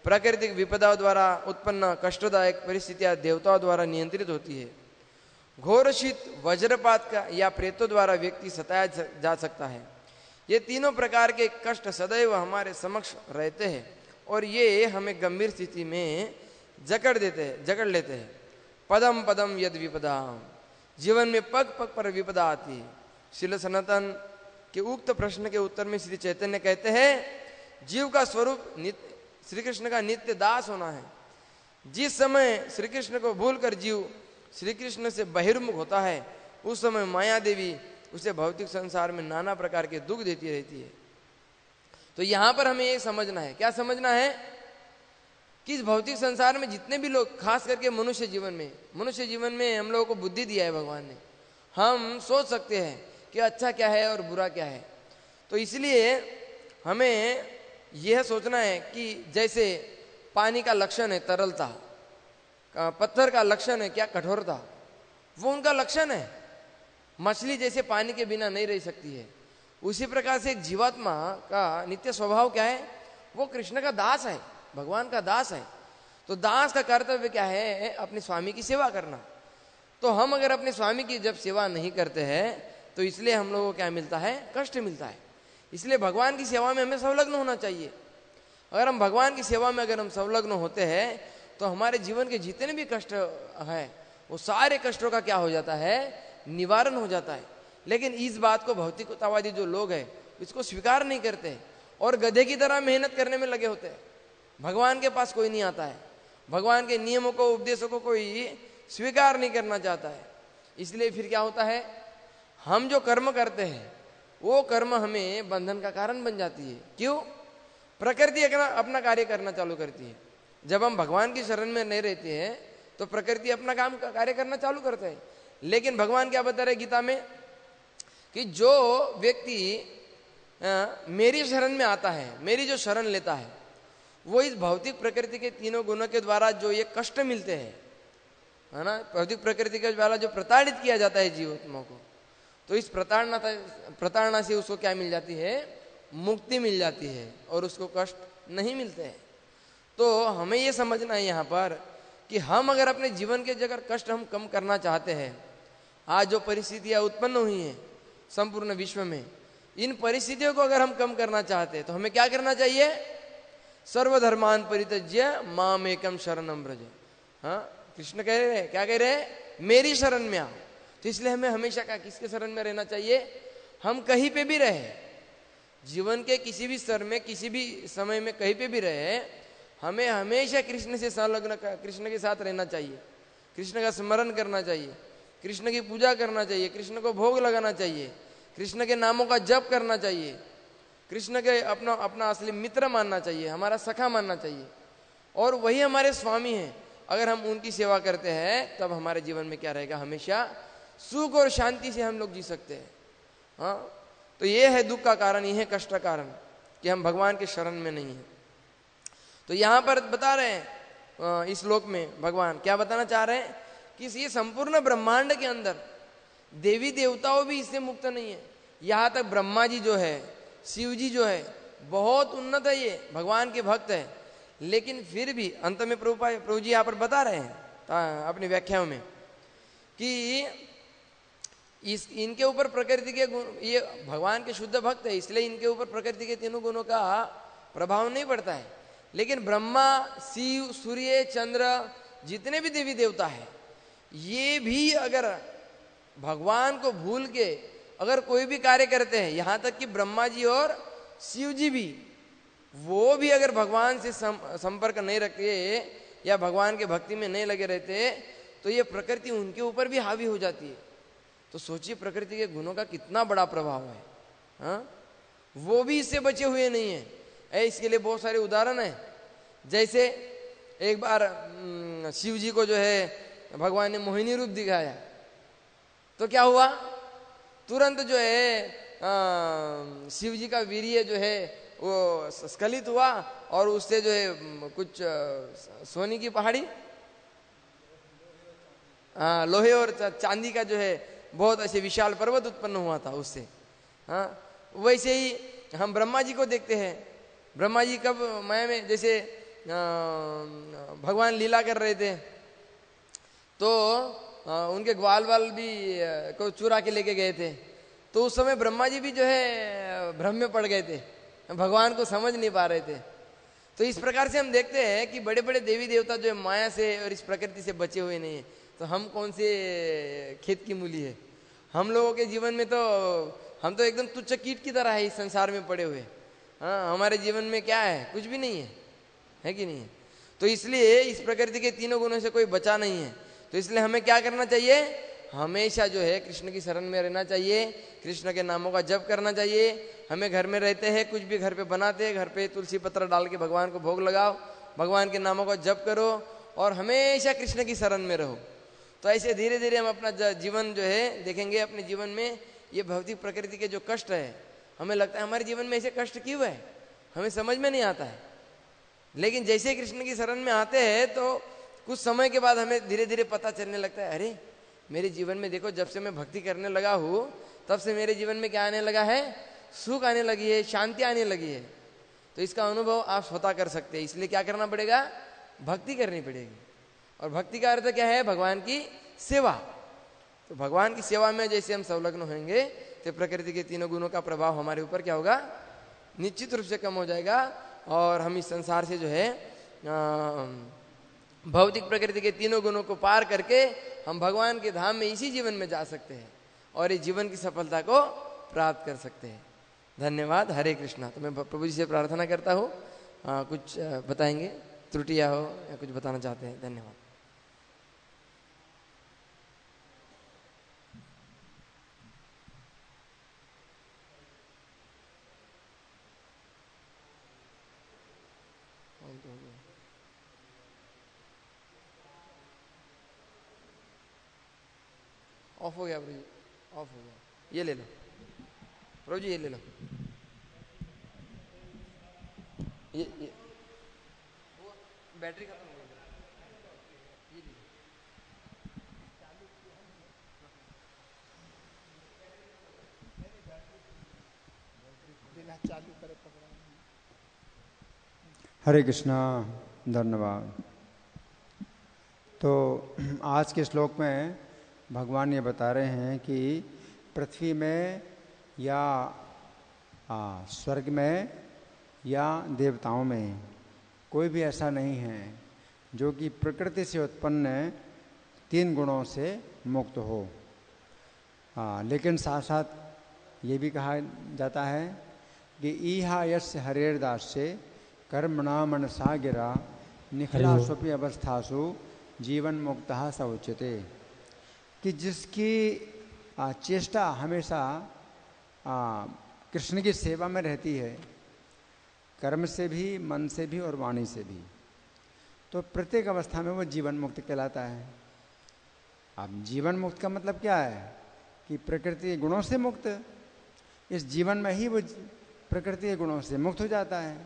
प्राकृतिक विपदाओं द्वारा उत्पन्न कष्टदायक परिस्थितियां देवताओं द्वारा नियंत्रित होती है, घोर शीत वज्रपात का या प्रेतों द्वारा व्यक्ति सताया जा सकता है। ये तीनों प्रकार के कष्ट सदैव हमारे समक्ष रहते हैं और ये हमें गंभीर स्थिति में जकड़ लेते हैं। पदम पदम यद विपदा, जीवन में पग पग पर विपदा आती है। श्रील सनातन के उक्त प्रश्न के उत्तर में श्री चैतन्य कहते हैं जीव का स्वरूप श्री कृष्ण का नित्य दास होना है। जिस समय श्री कृष्ण को भूलकर जीव श्री कृष्ण से बहिर्मुख होता है, उस समय माया देवी उसे भौतिक संसार में नाना प्रकार के दुख देती रहती है। तो यहां पर हमें ये समझना है, क्या समझना है कि इस भौतिक संसार में जितने भी लोग, खास करके मनुष्य जीवन में हम लोगों को बुद्धि दिया है भगवान ने, हम सोच सकते हैं कि अच्छा क्या है और बुरा क्या है। तो इसलिए हमें यह सोचना है कि जैसे पानी का लक्षण है तरलता, पत्थर का लक्षण है क्या, कठोरता, वो उनका लक्षण है। मछली जैसे पानी के बिना नहीं रह सकती है, उसी प्रकार से एक जीवात्मा का नित्य स्वभाव क्या है, वो कृष्ण का दास है, भगवान का दास है। तो दास का कर्तव्य क्या है? अपने स्वामी की सेवा करना। तो हम अगर अपने स्वामी की जब सेवा नहीं करते हैं तो इसलिए हम लोगों को क्या मिलता है? कष्ट मिलता है। इसलिए भगवान की सेवा में हमें संलग्न होना चाहिए। अगर हम भगवान की सेवा में अगर हम संलग्न होते हैं तो हमारे जीवन के जितने भी कष्ट हैं वो सारे कष्टों का क्या हो जाता है? निवारण हो जाता है। लेकिन इस बात को भौतिकतावादी जो लोग हैं इसको स्वीकार नहीं करते हैं और गधे की तरह मेहनत करने में लगे होते हैं। भगवान के पास कोई नहीं आता है, भगवान के नियमों को, उपदेशों को कोई स्वीकार नहीं करना चाहता है। इसलिए फिर क्या होता है? हम जो कर्म करते हैं वो कर्म हमें बंधन का कारण बन जाती है। क्यों? प्रकृति अपना कार्य करना चालू करती है। जब हम भगवान की शरण में नहीं रहते हैं तो प्रकृति अपना काम कार्य करना चालू करता है। लेकिन भगवान क्या बता रहे गीता में कि जो व्यक्ति मेरी शरण में आता है, मेरी जो शरण लेता है, वो इस भौतिक प्रकृति के तीनों गुणों के द्वारा जो ये कष्ट मिलते हैं, है ना, भौतिक प्रकृति के द्वारा जो प्रताड़ित किया जाता है जीवात्मा को, तो इस प्रताड़ना से उसको क्या मिल जाती है? मुक्ति मिल जाती है और उसको कष्ट नहीं मिलते हैं। तो हमें ये समझना है यहाँ पर कि हम अगर अपने जीवन के अगर कष्ट हम कम करना चाहते हैं, आज जो परिस्थितियाँ उत्पन्न हुई हैं संपूर्ण विश्व में, इन परिस्थितियों को अगर हम कम करना चाहते हैं तो हमें क्या करना चाहिए? सर्वधर्मान परित्यज्य माम एकम शरणम व्रज। हाँ, कृष्ण कह रहे हैं, क्या कह रहे हैं? मेरी शरण में आओ। तो इसलिए हमें हमेशा क्या किसके शरण में रहना चाहिए? हम कहीं पे भी रहे, जीवन के किसी भी स्तर में, किसी भी समय में, कहीं पे भी रहे, हमें हमेशा कृष्ण से संलग्न, कृष्ण के साथ रहना चाहिए, कृष्ण का स्मरण करना चाहिए, कृष्ण की पूजा करना चाहिए, कृष्ण को भोग लगाना चाहिए, कृष्ण के नामों का जप करना चाहिए, कृष्ण के अपना असली मित्र मानना चाहिए, हमारा सखा मानना चाहिए, और वही हमारे स्वामी हैं। अगर हम उनकी सेवा करते हैं तब हमारे जीवन में क्या रहेगा? हमेशा सुख और शांति से हम लोग जी सकते हैं। हाँ, तो ये है दुख का कारण, ये है कष्ट का कारण कि हम भगवान के शरण में नहीं है। तो यहाँ पर बता रहे हैं इस श्लोक में भगवान क्या बताना चाह रहे हैं कि ये संपूर्ण ब्रह्मांड के अंदर देवी देवताओं भी इससे मुक्त नहीं है। यहाँ तक ब्रह्मा जी जो है, शिव जी जो है, बहुत उन्नत है, ये भगवान के भक्त है, लेकिन फिर भी अंत में प्रभु जी यहाँ पर बता रहे हैं अपनी व्याख्याओं में कि इनके ऊपर प्रकृति के गुण, ये भगवान के शुद्ध भक्त है इसलिए इनके ऊपर प्रकृति के तीनों गुणों का प्रभाव नहीं पड़ता है। लेकिन ब्रह्मा, शिव, सूर्य, चंद्र, जितने भी देवी देवता है, ये भी अगर भगवान को भूल के अगर कोई भी कार्य करते हैं, यहाँ तक कि ब्रह्मा जी और शिव जी भी, वो भी अगर भगवान से संपर्क नहीं रखते या भगवान के भक्ति में नहीं लगे रहते तो ये प्रकृति उनके ऊपर भी हावी हो जाती है। तो सोचिए प्रकृति के गुणों का कितना बड़ा प्रभाव है। हाँ, वो भी इससे बचे हुए नहीं है। इसके लिए बहुत सारे उदाहरण हैं। जैसे एक बार शिव जी को जो है भगवान ने मोहिनी रूप दिखाया तो क्या हुआ? तुरंत जो है शिव जी का वीर्य जो है वो स्खलित हुआ और उससे जो है कुछ सोने की पहाड़ी, लोहे और चांदी का जो है बहुत ऐसे विशाल पर्वत उत्पन्न हुआ था उससे। हाँ, वैसे ही हम ब्रह्मा जी को देखते हैं। ब्रह्मा जी कब माया में जैसे भगवान लीला कर रहे थे तो उनके ग्वाल वाल भी को चुरा के लेके गए थे, तो उस समय ब्रह्मा जी भी जो है भ्रम में पड़ गए थे, भगवान को समझ नहीं पा रहे थे। तो इस प्रकार से हम देखते हैं कि बड़े बड़े देवी देवता जो है माया से और इस प्रकृति से बचे हुए नहीं है। तो हम कौन से खेत की मूली है? हम लोगों के जीवन में तो हम तो एकदम तुच्छ कीट की तरह है इस संसार में पड़े हुए। हाँ, हमारे जीवन में क्या है? कुछ भी नहीं है कि नहीं है? तो इसलिए इस प्रकृति के तीनों गुणों से कोई बचा नहीं है। तो इसलिए हमें क्या करना चाहिए? हमेशा जो है कृष्ण की शरण में रहना चाहिए, कृष्ण के नामों का जप करना चाहिए। हमें घर में रहते हैं, कुछ भी घर पे बनाते हैं, घर पे तुलसी पत्र डाल के भगवान को भोग लगाओ, भगवान के नामों का जप करो और हमेशा कृष्ण की शरण में रहो। तो ऐसे धीरे धीरे हम अपना जीवन जो है देखेंगे। अपने जीवन में ये भौतिक प्रकृति के जो कष्ट है, हमें लगता है हमारे जीवन में ऐसे कष्ट क्यों है, हमें समझ में नहीं आता है। लेकिन जैसे कृष्ण की शरण में आते हैं तो कुछ समय के बाद हमें धीरे धीरे पता चलने लगता है, अरे मेरे जीवन में देखो, जब से मैं भक्ति करने लगा हूँ तब से मेरे जीवन में क्या आने लगा है? सुख आने लगी है, शांति आने लगी है। तो इसका अनुभव आप स्वतः कर सकते हैं। इसलिए क्या करना पड़ेगा? भक्ति करनी पड़ेगी। और भक्ति का अर्थ क्या है? भगवान की सेवा। तो भगवान की सेवा में जैसे हम संलग्न होंगे तो प्रकृति के तीनों गुणों का प्रभाव हमारे ऊपर क्या होगा? निश्चित रूप से कम हो जाएगा। और हम इस संसार से जो है भौतिक प्रकृति के तीनों गुणों को पार करके हम भगवान के धाम में इसी जीवन में जा सकते हैं और इस जीवन की सफलता को प्राप्त कर सकते हैं। धन्यवाद। हरे कृष्णा। तो मैं प्रभु जी से प्रार्थना करता हूँ कुछ बताएंगे, त्रुटियाँ हो या कुछ बताना चाहते हैं। धन्यवाद। ऑफ हो गया प्रभु जी, ऑफ हो गया। ये ले लो प्रभु जी, ये ले लो। ये बैटरी खत्म हो गई। चालू करे पकड़ा। हरे कृष्णा। धन्यवाद। तो आज के श्लोक में भगवान ये बता रहे हैं कि पृथ्वी में या स्वर्ग में या देवताओं में कोई भी ऐसा नहीं है जो कि प्रकृति से उत्पन्न 3 गुणों से मुक्त हो। लेकिन साथ साथ ये भी कहा जाता है कि ईहा यस्य हरेरदास से कर्मणा मनसा गिरा निखिलास्वपि अवस्थासु जीवन मुक्तः स उच्यते, कि जिसकी चेष्टा हमेशा कृष्ण की सेवा में रहती है, कर्म से भी, मन से भी और वाणी से भी, तो प्रत्येक अवस्था में वो जीवन मुक्त कहलाता है। अब जीवन मुक्त का मतलब क्या है? कि प्रकृति के गुणों से मुक्त। इस जीवन में ही वो प्रकृति के गुणों से मुक्त हो जाता है।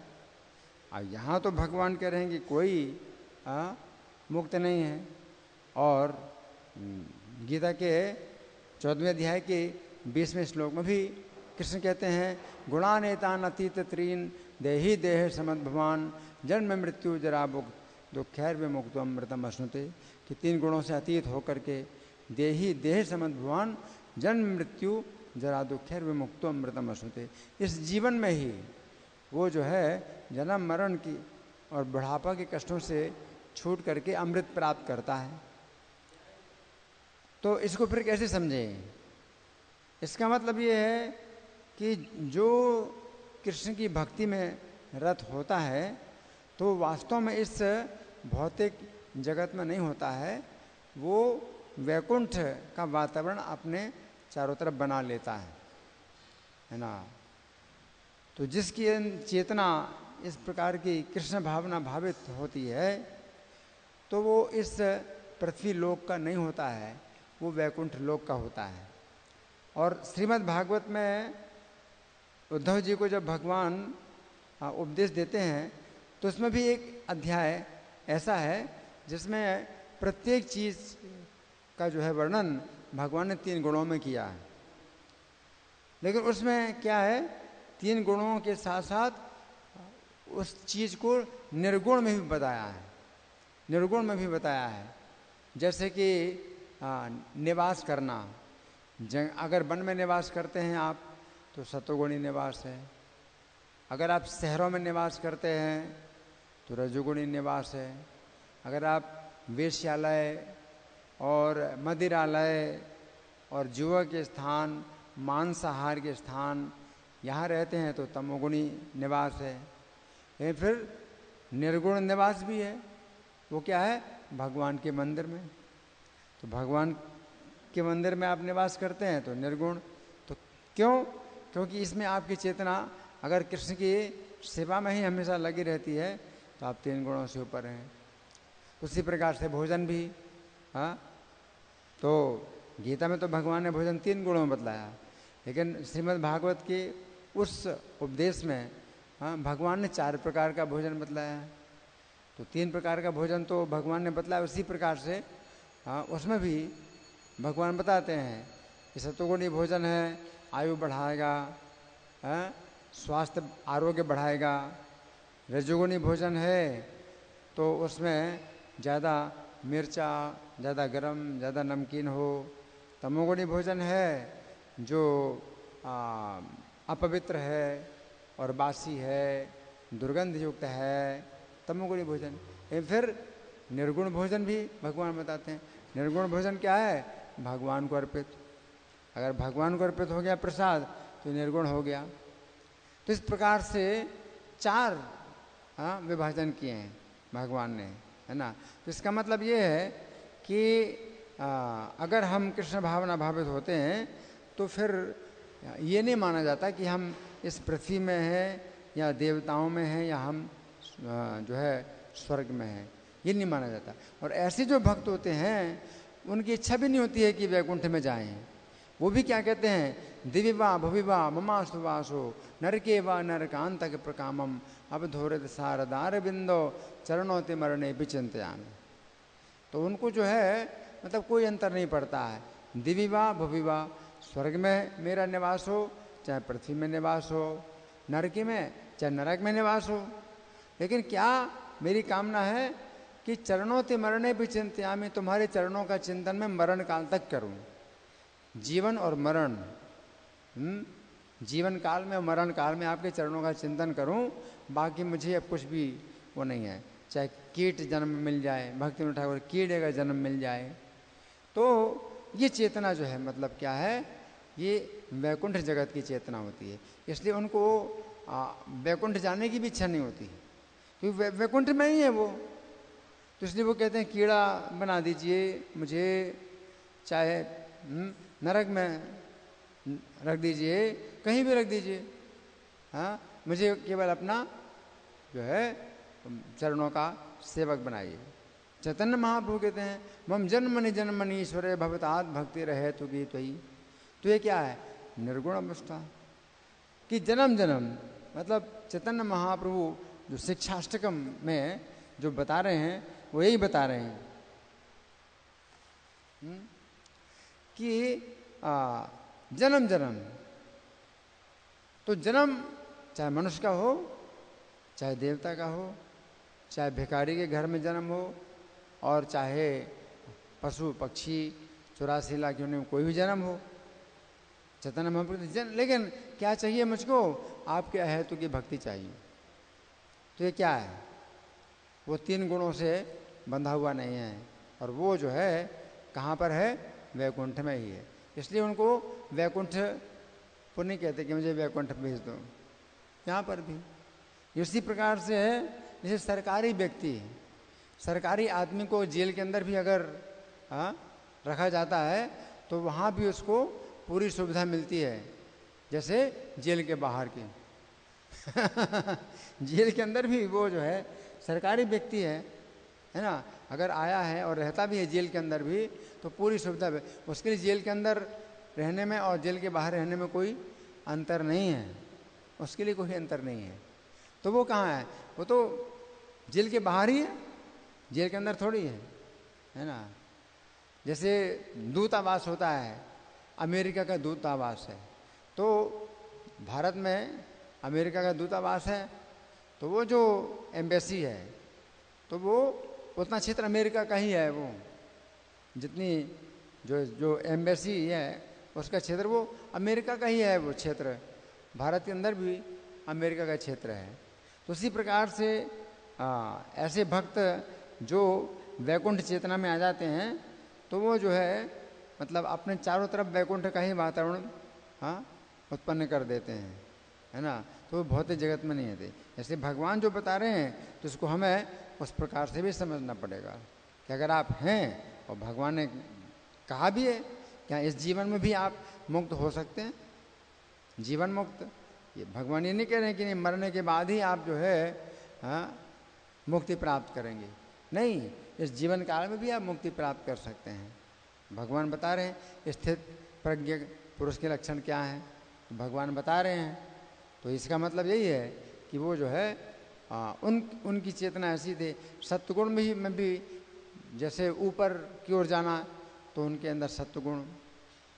अब यहाँ तो भगवान कह रहे हैं कि कोई मुक्त नहीं है। और गीता के 14वें अध्याय के 20वें श्लोक में भी कृष्ण कहते हैं गुणानेतान अतीत त्रीन देही देह समद भगवान जन्म मृत्यु जरा दुखैर विमुक्त अमृतम अश्नुते, कि 3 गुणों से अतीत होकर के देही देह समद भगवान जन्म मृत्यु जरा दुखैर विमुक्त अमृतम अश्नुते, इस जीवन में ही वो जो है जन्म मरण की और बुढ़ापा के कष्टों से छूट करके अमृत प्राप्त करता है। तो इसको फिर कैसे समझें? इसका मतलब ये है कि जो कृष्ण की भक्ति में रत होता है तो वास्तव में इस भौतिक जगत में नहीं होता है, वो वैकुंठ का वातावरण अपने चारों तरफ बना लेता है ना। तो जिसकी चेतना इस प्रकार की कृष्ण भावना भावित होती है तो वो इस पृथ्वी लोक का नहीं होता है, वो वैकुंठ लोक का होता है। और श्रीमद् भागवत में उद्धव जी को जब भगवान उपदेश देते हैं तो उसमें भी एक अध्याय ऐसा है जिसमें प्रत्येक चीज़ का जो है वर्णन भगवान ने 3 गुणों में किया है। लेकिन उसमें क्या है, 3 गुणों के साथ साथ उस चीज़ को निर्गुण में भी बताया है, निर्गुण में भी बताया है। जैसे कि निवास करना, अगर वन में निवास करते हैं आप तो सतोगुणी निवास है। अगर आप शहरों में निवास करते हैं तो रजोगुणी निवास है। अगर आप वेश्यालय और मदिरालय और जुआ के स्थान, मांसाहार के स्थान यहाँ रहते हैं तो तमोगुणी निवास है। लेकिन फिर निर्गुण निवास भी है, वो क्या है? भगवान के मंदिर में। तो भगवान के मंदिर में आप निवास करते हैं तो निर्गुण। तो क्यों? क्योंकि इसमें आपकी चेतना अगर कृष्ण की सेवा में ही हमेशा लगी रहती है तो आप 3 गुणों से ऊपर हैं। उसी प्रकार से भोजन भी, तो गीता में तो भगवान ने भोजन 3 गुणों में बतलाया, लेकिन श्रीमद् भागवत के उस उपदेश में भगवान ने 4 प्रकार का भोजन बतलाया है। तो 3 प्रकार का भोजन तो भगवान ने बतलाया, उसी प्रकार से उसमें भी भगवान बताते हैं कि सतोगुणी भोजन है, आयु बढ़ाएगा, स्वास्थ्य आरोग्य बढ़ाएगा, रजोगुणी भोजन है तो उसमें ज़्यादा मिर्चा, ज़्यादा गरम, ज़्यादा नमकीन हो। तमोगुणी भोजन है जो अपवित्र है और बासी है, दुर्गंध युक्त है, तमोगुणी भोजन। फिर निर्गुण भोजन भी भगवान बताते हैं। निर्गुण भोजन क्या है? भगवान को अर्पित। अगर भगवान को अर्पित हो गया प्रसाद तो निर्गुण हो गया। तो इस प्रकार से 4 विभाजन किए हैं भगवान ने, है ना। तो इसका मतलब ये है कि अगर हम कृष्ण भावना भावित होते हैं तो फिर ये नहीं माना जाता कि हम इस पृथ्वी में हैं या देवताओं में हैं या हम जो है स्वर्ग में हैं, ये नहीं माना जाता। और ऐसे जो भक्त होते हैं उनकी इच्छा भी नहीं होती है कि वैकुंठ में जाएं। वो भी क्या कहते हैं? दिव्य वा भुवि वा ममास्तु वासो नरके वा नरकांतक प्रकामम अवधूरत सारदार बिंदो चरणों ते मरणे विचिंतयामि। तो उनको जो है मतलब कोई अंतर नहीं पड़ता है। दिव्य वा भुवि वा, स्वर्ग में मेरा निवास हो चाहे पृथ्वी में निवास हो, नरकी में चाहे नरक में निवास हो, लेकिन क्या मेरी कामना है कि चरणों ते मरणे विचिंतयामि, तुम्हारे चरणों का चिंतन मैं मरण काल तक करूं। जीवन और मरण, जीवन काल में और मरण काल में आपके चरणों का चिंतन करूं, बाकी मुझे अब कुछ भी वो नहीं है। चाहे कीट जन्म मिल जाए, भक्ति ठाकुर कीड़े का जन्म मिल जाए, तो ये चेतना जो है मतलब क्या है? ये वैकुंठ जगत की चेतना होती है। इसलिए उनको वैकुंठ जाने की भी इच्छा नहीं होती, क्योंकि वैकुंठ में ही है वो। तो इसलिए वो कहते हैं कीड़ा बना दीजिए मुझे, चाहे नरक में रख दीजिए, कहीं भी रख दीजिए, हाँ, मुझे केवल अपना जो है चरणों का सेवक बनाइए। चैतन्य महाप्रभु कहते हैं मम जन्मनि जन्मनि ईश्वरे भवतात भक्ति रहे तो गीत ही। तो ये क्या है? निर्गुण अवस्था कि जन्म जन्म, मतलब चैतन्य महाप्रभु जो शिक्षाष्टकम में जो बता रहे हैं वो यही बता रहे हैं कि जन्म जन्म, तो जन्म चाहे मनुष्य का हो चाहे देवता का हो, चाहे भिखारी के घर में जन्म हो और चाहे पशु पक्षी 84 लाख योनि में कोई भी जन्म हो, चैतन्य महाप्रभु। लेकिन क्या चाहिए मुझको? आपके अहेतु की भक्ति चाहिए। तो ये क्या है? वो 3 गुणों से बंधा हुआ नहीं है, और वो जो है कहाँ पर है? वैकुंठ में ही है। इसलिए उनको वैकुंठ को नहीं कहते कि मुझे वैकुंठ भेज दो। यहाँ पर भी इसी प्रकार से है जैसे सरकारी व्यक्ति, सरकारी आदमी को जेल के अंदर भी अगर रखा जाता है तो वहाँ भी उसको पूरी सुविधा मिलती है जैसे जेल के बाहर की। जेल के अंदर भी वो जो है सरकारी व्यक्ति है ना, अगर आया है और रहता भी है जेल के अंदर भी तो पूरी सुविधा है उसके लिए। जेल के अंदर रहने में और जेल के बाहर रहने में कोई अंतर नहीं है, उसके लिए कोई अंतर नहीं है। तो वो कहाँ है? वो तो जेल के बाहर ही है, जेल के अंदर थोड़ी है ना। जैसे दूतावास होता है, अमेरिका का दूतावास है, तो भारत में अमेरिका का दूतावास है, तो वो जो एम्बेसी है तो वो उतना क्षेत्र अमेरिका का ही है। वो जितनी जो एम्बेसी है उसका क्षेत्र वो अमेरिका का ही है। वो क्षेत्र भारत के अंदर भी अमेरिका का क्षेत्र है। तो उसी प्रकार से ऐसे भक्त जो वैकुंठ चेतना में आ जाते हैं तो वो जो है मतलब अपने चारों तरफ वैकुंठ का ही वातावरण उत्पन्न कर देते हैं, है ना। तो वो भौतिक जगत में नहीं आते। ऐसे भगवान जो बता रहे हैं तो इसको हमें उस प्रकार से भी समझना पड़ेगा कि अगर आप हैं और भगवान ने कहा भी है क्या इस जीवन में भी आप मुक्त हो सकते हैं, जीवन मुक्त। ये भगवान ये नहीं कह रहे हैं कि नहीं मरने के बाद ही आप जो है मुक्ति प्राप्त करेंगे, नहीं, इस जीवन काल में भी आप मुक्ति प्राप्त कर सकते हैं। भगवान बता रहे हैं स्थित प्रज्ञ पुरुष के लक्षण क्या हैं, भगवान बता रहे हैं। तो इसका मतलब यही है कि वो जो है उनकी चेतना ऐसी थी। सत्वगुण में भी जैसे ऊपर की ओर जाना, तो उनके अंदर सत्वगुण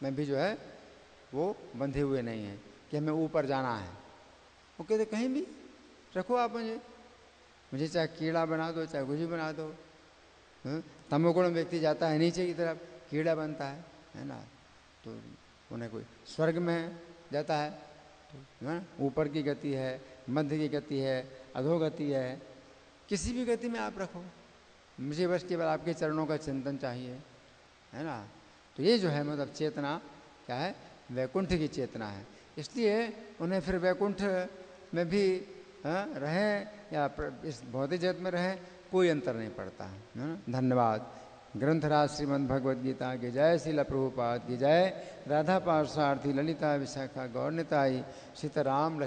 में भी जो है वो बंधे हुए नहीं हैं कि हमें ऊपर जाना है। वो कहते कहीं भी रखो आप मुझे, मुझे चाहे कीड़ा बना दो, चाहे कुछ भी बना दो। तमोगुण व्यक्ति जाता है नीचे की तरफ, कीड़ा बनता है ना। तो उन्हें कोई स्वर्ग में जाता है तो ऊपर की गति है, मध्य की गति है, अधोगति है, किसी भी गति में आप रखो, मुझे बस केवल आपके चरणों का चिंतन चाहिए, है ना। तो ये जो है मतलब चेतना क्या है, वैकुंठ की चेतना है। इसलिए उन्हें फिर वैकुंठ में भी रहें या इस भौतिक जगत में रहें, कोई अंतर नहीं पड़ता है। धन्यवाद। ग्रंथराज श्रीमद् भगवद गीता की जय, श्रील प्रभुपाद की जय, राधा पार्षार्थी ललिता विशाखा गौर निताई, सीताराम